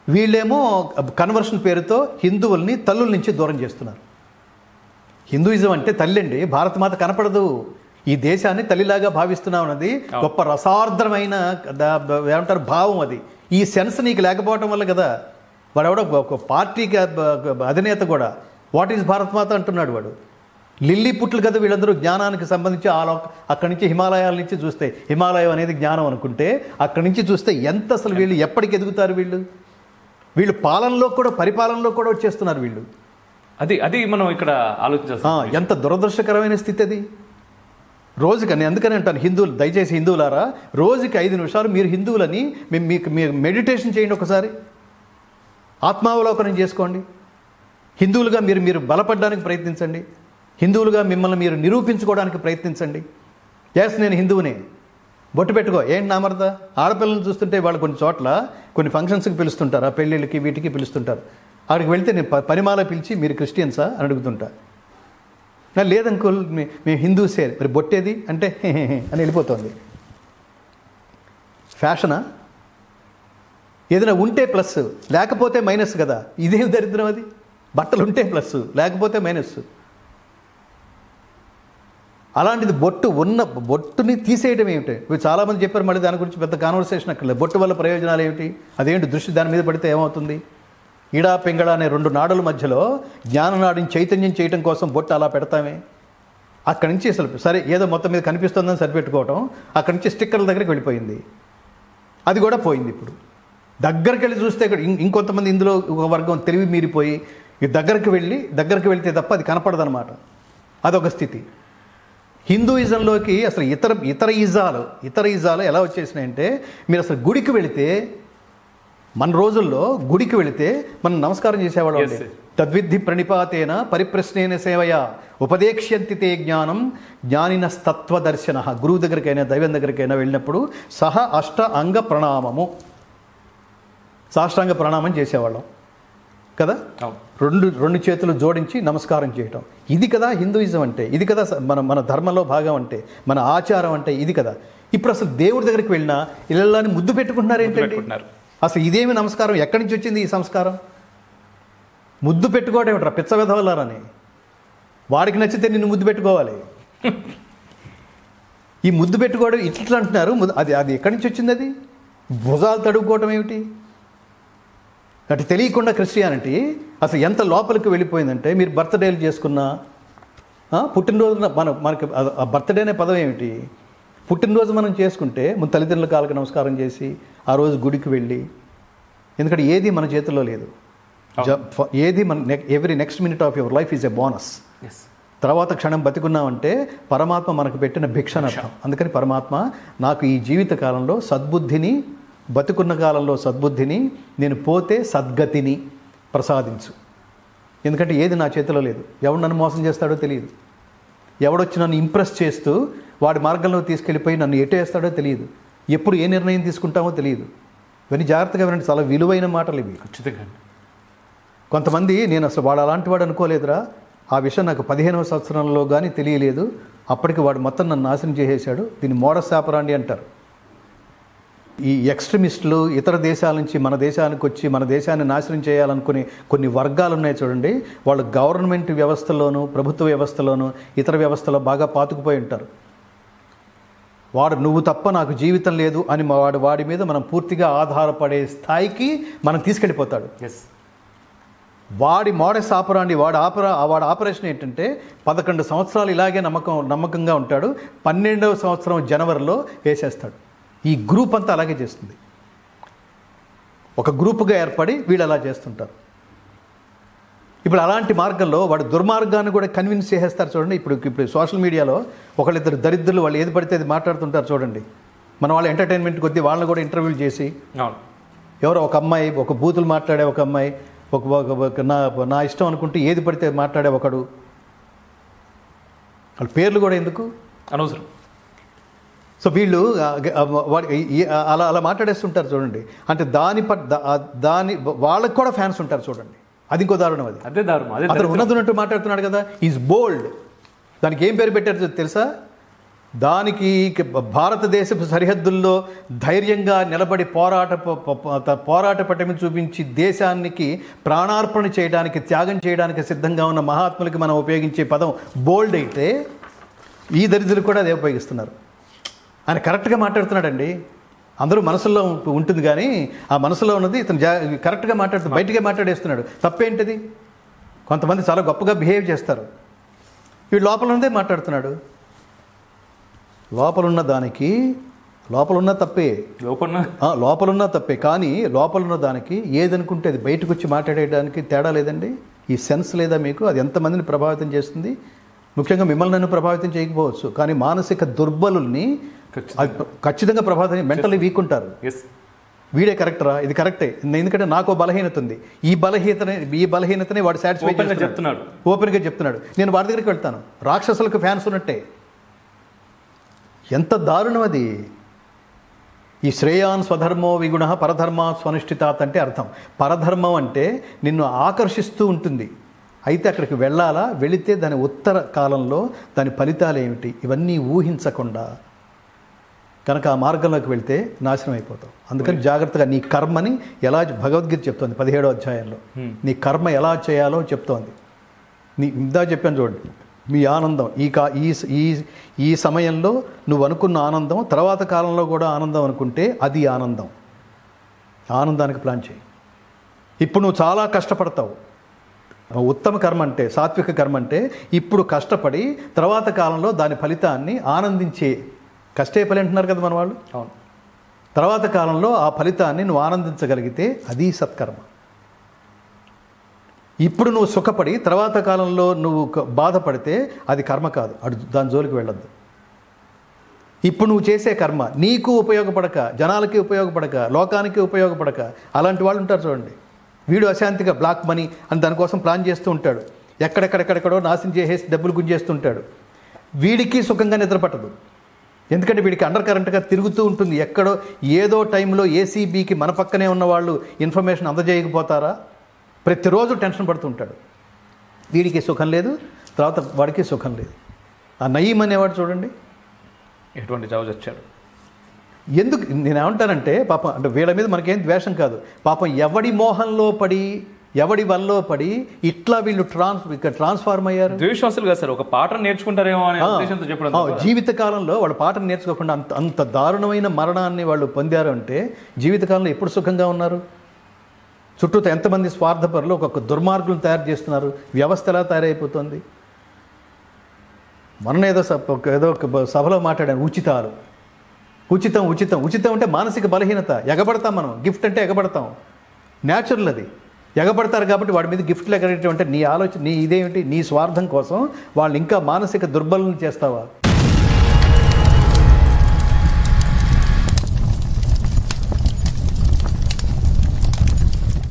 వీళ్ళేమో కన్వర్షన్ పేరుతో హిందువుల్ని తల్లుల నుంచి దూరం చేస్తున్నారు. హిందూయిజం అంటే తల్లి అండి, భారతమాత కనపడదు. ఈ దేశాన్ని తల్లిలాగా భావిస్తున్నాం అన్నది గొప్ప రసార్ద్రమైన ఏమంటారు భావం. అది ఈ సెన్స్ నీకు లేకపోవటం వల్ల కదా వాడు ఒక పార్టీకి అధినేత కూడా వాట్ ఈజ్ భారతమాత అంటున్నాడు. వాడు లిల్లీ పుట్లు కదా వీళ్ళందరూ జ్ఞానానికి సంబంధించి అక్కడి నుంచి హిమాలయాల నుంచి చూస్తే, హిమాలయం అనేది జ్ఞానం అనుకుంటే అక్కడి నుంచి చూస్తే ఎంత అసలు వీళ్ళు ఎప్పటికి ఎదుగుతారు. వీళ్ళు పాలనలో కూడా పరిపాలనలో కూడా వచ్చేస్తున్నారు వీళ్ళు. అది మనం ఇక్కడ ఆలోచించాల్సి ఎంత దురదృష్టకరమైన స్థితి అది. రోజుకి నేను అందుకని అంటాను, హిందువులు దయచేసి హిందువులారా, రోజుకి 5 నిమిషాలు మీరు హిందువులని మీకు మెడిటేషన్ చేయండి, ఒకసారి ఆత్మావలోకనం చేసుకోండి. హిందువులుగా మీరు బలపడడానికి ప్రయత్నించండి, హిందువులుగా మిమ్మల్ని మీరు నిరూపించుకోవడానికి ప్రయత్నించండి. ఎస్ నేను హిందువునే, బొట్టు పెట్టుకో, ఏంటి నామర్దా. ఆడపిల్లలను చూస్తుంటే వాళ్ళు కొన్ని చోట్ల కొన్ని ఫంక్షన్స్కి పిలుస్తుంటారు, ఆ పెళ్ళిళ్ళకి వీటికి పిలుస్తుంటారు. అక్కడికి వెళ్తే నేను పరిమాల పిలిచి మీరు క్రిస్టియన్సా అని అడుగుతుంటా. లేదంకుల్ మేము హిందూసే, మరి బొట్టేది అంటే అని వెళ్ళిపోతుంది. ఫ్యాషనా? ఏదైనా ఉంటే ప్లస్ లేకపోతే మైనస్ కదా. ఇదేం దరిద్రం అది. బట్టలు ఉంటే ప్లస్ లేకపోతే మైనస్. అలాంటిది బొట్టుని తీసేయడం ఏమిటి? చాలామంది చెప్పారు, మళ్ళీ దాని గురించి పెద్ద కాన్వర్సేషన్ అక్కర్లేదు. బొట్టు వల్ల ప్రయోజనాలు ఏమిటి, అదేంటి, దృష్టి దాని మీద పడితే ఏమవుతుంది? ఈడా పింగళ అనే 2 నాడుల మధ్యలో జ్ఞాననాడిని చైతన్యం చేయడం కోసం బొట్టు అలా పెడతామే. అక్కడి నుంచి అసలు సరే ఏదో మొత్తం మీద కనిపిస్తుందని సరిపెట్టుకోవటం, అక్కడి నుంచి స్టిక్కర్ల దగ్గరికి వెళ్ళిపోయింది. అది కూడా పోయింది. ఇప్పుడు దగ్గరికి వెళ్ళి చూస్తే ఇంకొంతమంది ఇందులో ఒక వర్గం తెలివి మీరిపోయి దగ్గరికి వెళ్తే తప్ప అది కనపడదనమాట. అదొక స్థితి. హిందూయిజంలోకి అసలు ఇతర ఇజాలు ఎలా వచ్చేసినాయంటే, మీరు అసలు గుడికి వెళితే, మన రోజుల్లో గుడికి వెళితే మనం నమస్కారం చేసేవాళ్ళం. తద్విద్ధి ప్రణిపాతేన పరిప్రశ్నేన సేవయ ఉపదేక్ష్యంతి తే జ్ఞానం జ్ఞానినస్తత్వదర్శన. గురువు దగ్గరికైనా దైవం దగ్గరికైనా వెళ్ళినప్పుడు అష్ట అంగ ప్రణామము, సాష్టాంగ ప్రణామం చేసేవాళ్ళం కదా. రెండు చేతులు జోడించి నమస్కారం చేయటం, ఇది కదా హిందూయిజం అంటే, ఇది కదా మన ధర్మంలో భాగం అంటే, మన ఆచారం అంటే ఇది కదా. ఇప్పుడు అసలు దేవుడి దగ్గరికి వెళ్ళినా ఇళ్ళని ముద్దు పెట్టుకుంటున్నారు ఏంటంటే, అసలు ఇదేమి నమస్కారం? ఎక్కడి నుంచి వచ్చింది ఈ సంస్కారం? ముద్దు పెట్టుకోవడం ఏమిట్రా పిచ్చ వెధవలారని. వాడికి నచ్చితే నిన్ను ముద్దు పెట్టుకోవాలి. ఈ ముద్దు పెట్టుకోవడం ఇట్లా అంటున్నారు. అది ఎక్కడి నుంచి వచ్చింది? అది భుజాలు తడుపుకోవటం ఏమిటి? అంటే తెలియకుండా క్రిస్టియానిటీ అసలు ఎంత లోపలికి వెళ్ళిపోయిందంటే, మీరు బర్త్డేలు చేసుకున్నా, పుట్టినరోజున మనకి ఆ బర్త్డే అనే పదం ఏమిటి? పుట్టినరోజు మనం చేసుకుంటే ముందు తల్లిదండ్రుల కాళ్ళకి నమస్కారం చేసి ఆ రోజు గుడికి వెళ్ళి, ఎందుకంటే ఏది మన చేతుల్లో లేదు. ఏది every next minute of your life is a bonus. తర్వాత క్షణం బతికున్నామంటే పరమాత్మ మనకు పెట్టిన భిక్షనర్థం. అందుకని పరమాత్మ నాకు ఈ జీవిత కాలంలో సద్బుద్ధిని, బతుకున్న కాలంలో సద్బుద్ధిని, నేను పోతే సద్గతిని ప్రసాదించు. ఎందుకంటే ఏది నా చేతిలో లేదు. ఎవడు నన్ను మోసం చేస్తాడో తెలియదు. ఎవడొచ్చి నన్ను ఇంప్రెస్ చేస్తూ వాడి మార్గంలో తీసుకెళ్ళిపోయి నన్ను ఎట్టేస్తాడో తెలియదు. ఎప్పుడు ఏ నిర్ణయం తీసుకుంటామో తెలియదు. ఇవన్నీ జాగ్రత్తగా వినండి, చాలా విలువైన మాటలు ఇవి. ఖచ్చితంగా. కొంతమంది నేను అసలు వాడు అలాంటి వాడు అనుకోలేదురా, ఆ విషయం నాకు 15వ సంవత్సరంలో కానీ తెలియలేదు, అప్పటికి వాడు మొత్తం నన్ను నాశనం చేసేశాడు. దీన్ని మోడస్ ఆపరాండి అంటారు. ఈ ఎక్స్ట్రీమిస్టులు ఇతర దేశాల నుంచి మన దేశానికి వచ్చి మన దేశాన్ని నాశనం చేయాలనుకునే కొన్ని వర్గాలు ఉన్నాయి చూడండి. వాళ్ళు గవర్నమెంట్ వ్యవస్థలోనూ, ప్రభుత్వ వ్యవస్థలోనూ, ఇతర వ్యవస్థలో బాగా పాతుకుపోయి ఉంటారు. వాడు నువ్వు తప్ప నాకు జీవితం లేదు అని వాడి మీద మనం పూర్తిగా ఆధారపడే స్థాయికి మనం తీసుకెళ్ళిపోతాడు. వాడి మోడస్ ఆపరాండి, వాడి ఆపరేషన్ ఏంటంటే 11 సంవత్సరాలు ఇలాగే నమ్మకంగా ఉంటాడు. 12వ సంవత్సరం జనవరిలో వేసేస్తాడు. ఈ గ్రూప్ అంతా అలాగే చేస్తుంది. ఒక గ్రూపుగా ఏర్పడి వీళ్ళు అలా చేస్తుంటారు. ఇప్పుడు అలాంటి మార్గంలో వాడు దుర్మార్గాన్ని కూడా కన్విన్స్ చేసేస్తారు చూడండి. ఇప్పుడు సోషల్ మీడియాలో ఒకళ్ళిద్దరు దరిద్రులు వాళ్ళు ఏది పడితే అది మాట్లాడుతుంటారు చూడండి. మన వాళ్ళ ఎంటర్టైన్మెంట్ కొద్దీ వాళ్ళని కూడా ఇంటర్వ్యూలు చేసి, ఎవరో ఒక అమ్మాయి, ఒక బూతులు మాట్లాడే ఒక అమ్మాయి, నా ఇష్టం అనుకుంటే ఏది పడితే మాట్లాడే ఒకడు, వాళ్ళ పేర్లు కూడా ఎందుకు అనవసరం. సో వీళ్ళు అలా మాట్లాడేస్తుంటారు చూడండి. అంటే దాని వాళ్ళకు కూడా ఫ్యాన్స్ ఉంటారు చూడండి. అది ఇంకో దారుణం. అదే దారుణం. అతను ఉన్నట్టు మాట్లాడుతున్నాడు కదా, ఈజ్ బోల్డ్. దానికి ఏం పేరు పెట్టారు తెలుసా? దానికి భారతదేశపు సరిహద్దుల్లో ధైర్యంగా నిలబడి పోరాట పటిమ చూపించి దేశానికి ప్రాణార్పణ చేయడానికి, త్యాగం చేయడానికి సిద్ధంగా ఉన్న మహాత్ములకి మనం ఉపయోగించే పదం బోల్డ్ అయితే, ఈ దరిద్రులు కూడా అదే ఉపయోగిస్తున్నారు. ఆయన కరెక్ట్గా మాట్లాడుతున్నాడండి. అందరూ మనసులో ఉంటుంది కానీ ఆ మనసులో ఉన్నది ఇతను కరెక్ట్గా మాట్లాడుతూ బయటగా మాట్లాడేస్తున్నాడు. తప్పేంటిది? కొంతమంది చాలా గొప్పగా బిహేవ్ చేస్తారు, వీడు లోపల ఉన్నదే మాట్లాడుతున్నాడు. లోపలున్న దానికి లోపలున్న తప్పే, లోపలున్న తప్పే, కానీ లోపలున్న దానికి ఏదనుకుంటే అది బయటకు వచ్చి మాట్లాడేయడానికి తేడా లేదండి. ఈ సెన్స్ లేదా మీకు? అది ఎంతమందిని ప్రభావితం చేస్తుంది? ముఖ్యంగా మిమ్మల్ని నన్ను ప్రభావితం చేయకపోవచ్చు, కానీ మానసిక దుర్బలుల్ని ఖచ్చితంగా ప్రభావితం. మెంటల్లీ వీక్ ఉంటారు. వీడే కరెక్టరా, ఇది కరెక్టే, ఎందుకంటే నాకు బలహీనత ఉంది, ఈ బలహీనతనే వాడు సాటిస్ఫై చెప్తున్నాడు, ఓపెన్గా చెప్తున్నాడు. నేను వాడి దగ్గరికి వెళ్తాను. రాక్షసులకు ఫ్యాన్స్ ఉన్నట్టే. ఎంత దారుణం అది! ఈ శ్రేయాన్ స్వధర్మో విగుణ పరధర్మా స్వనుష్ఠితాత్ అంటే అర్థం. పరధర్మం అంటే నిన్ను ఆకర్షిస్తూ ఉంటుంది, అయితే అక్కడికి వెళ్ళాలా, వెళితే దాని ఉత్తర కాలంలో దాని ఫలితాలు ఏమిటి, ఇవన్నీ ఊహించకుండా కనుక ఆ మార్గంలోకి వెళ్తే నాశనం అయిపోతాం. అందుకని జాగ్రత్తగా నీ కర్మని ఎలా, భగవద్గీత చెప్తోంది 17వ అధ్యాయంలో, నీ కర్మ ఎలా చేయాలో చెప్తోంది. ఇందా చెప్పాను చూడండి, మీ ఆనందం ఈ సమయంలో నువ్వు అనుకున్న ఆనందం తర్వాత కాలంలో కూడా ఆనందం అనుకుంటే అది ఆనందం. ఆనందానికి ప్లాన్ చేయి. ఇప్పుడు నువ్వు చాలా కష్టపడతావు. ఉత్తమ కర్మ అంటే, సాత్విక కర్మ అంటే ఇప్పుడు కష్టపడి తర్వాత కాలంలో దాని ఫలితాన్ని ఆనందించే, కష్టే ఫలి అంటున్నారు కదా మన వాళ్ళు. అవును. తర్వాత కాలంలో ఆ ఫలితాన్ని నువ్వు ఆనందించగలిగితే అది సత్కర్మ. ఇప్పుడు నువ్వు సుఖపడి తర్వాత కాలంలో నువ్వు బాధపడితే అది కర్మ కాదు, దాని జోలికి వెళ్ళొద్దు. ఇప్పుడు నువ్వు చేసే కర్మ నీకు ఉపయోగపడక, జనాలకి ఉపయోగపడక, లోకానికి ఉపయోగపడక అలాంటి వాళ్ళు ఉంటారు చూడండి. వీడు అశాంతిగా బ్లాక్ మనీ అని దానికోసం ప్లాన్ చేస్తూ ఉంటాడు, ఎక్కడెక్కడెక్కడెక్కడో నాశనం చేసేసి డబ్బులు గుంజేస్తుంటాడు. వీడికి సుఖంగా నిద్ర పట్టదు, ఎందుకంటే వీడికి అండర్ కరెంట్గా తిరుగుతూ ఉంటుంది. ఎక్కడో ఏదో టైంలో ఏసీబీకి మన పక్కనే ఉన్న వాళ్ళు ఇన్ఫర్మేషన్ అందజేయకపోతారా, ప్రతిరోజు టెన్షన్ పడుతూ ఉంటాడు. వీడికి సుఖం లేదు, తర్వాత వాడికి సుఖం లేదు. ఆ నయీం అనేవాడు చూడండి ఎటువంటి జాబ్ వచ్చాడు. ఎందుకు నేనేమంటానంటే, పాపం అంటే వీళ్ళ మీద మనకేం ద్వేషం కాదు, పాపం ఎవడి మోహంలో పడి, ఎవడి వల్లో పడి ఇట్లా వీళ్ళు ట్రాన్స్ఫార్మ్ అయ్యారు. ద్వేషాసులు కదా సార్, ఒక పాఠం నేర్చుకుంటారేమో అనే ఉద్దేశంతో చెప్పడం. జీవితకాలంలో వాళ్ళు పాఠం నేర్చుకోకుండా అంత దారుణమైన మరణాన్ని వాళ్ళు పొందారు అంటే జీవితకాలంలో ఎప్పుడు సుఖంగా ఉన్నారు? చుట్టూతో ఎంతమంది స్వార్థపరులు, ఒక్కొక్క దుర్మార్గులను తయారు చేస్తున్నారు. వ్యవస్థ ఎలా తయారైపోతుంది? మొన్న ఏదో ఒక సభలో మాట్లాడాను, ఉచితాలు, ఉచితం ఉచితం ఉచితం అంటే మానసిక బలహీనత. ఎగబడతాం మనం, గిఫ్ట్ అంటే ఎగబడతాం, న్యాచురల్ అది. ఎగబడతారు కాబట్టి వాడి మీద గిఫ్ట్లు ఎగరేయటం అంటే నీ ఆలోచన, నీ ఇదేమిటి, నీ స్వార్థం కోసం వాళ్ళు ఇంకా మానసిక దుర్బలను చేస్తావా?